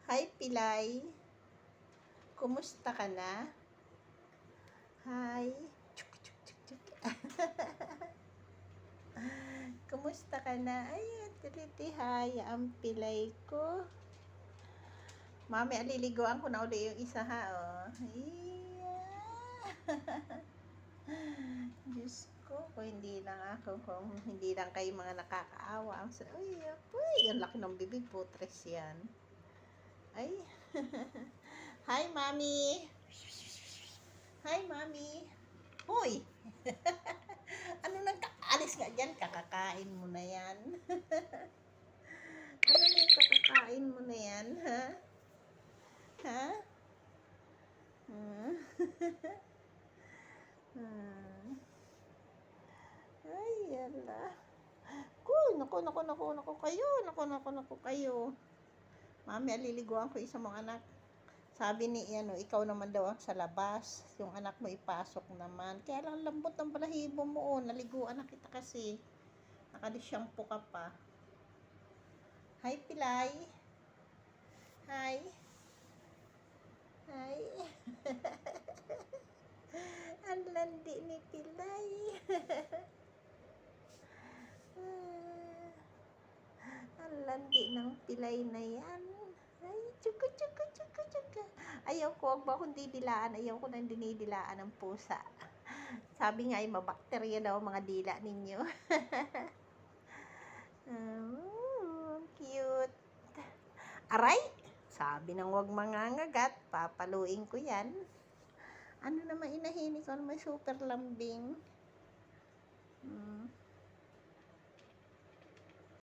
Hi, Pilay. Kumusta ka na? Hi. Chuk, chuk, chuk, chuk. Kumusta ka na? Ayan, hi, ang Pilay ko. Mami, aliliguan ko na uli yung isa ha, oh. Diyos ko, kung hindi lang kayo mga nakakaawa. Uy, apoy, ang laki ng bibig, putres yan. Ay. Hi, Mami. Hi, Mami. Hoy. Ano nang alis nga dyan? Kakakain mo na yan. Ano nang kakakain mo na yan, ha? Ha? Ay, yala. Naku kayo. Mami, aliliguan ko isang mga anak. Sabi ni, ikaw naman daw ang sa labas. Yung anak mo ipasok naman. Kaya lang lambot ng balahibo mo, oh. Naliguan na kita kasi. Nakadishampoo ka pa. Hi, Pilay. Hi. Hi. Ang landi ni Pilay. Ang landi ng Pilay na yan. Ay, tsuka. Ayaw ko, wag ba akong didilaan? Ayaw ko nang dinidilaan ng pusa. Sabi nga ay mabakterya daw mga dila ninyo. Cute. Aray! Sabi nang wag mangangagat, papaluin ko yan. Ano naman inahini ko, may super lambing.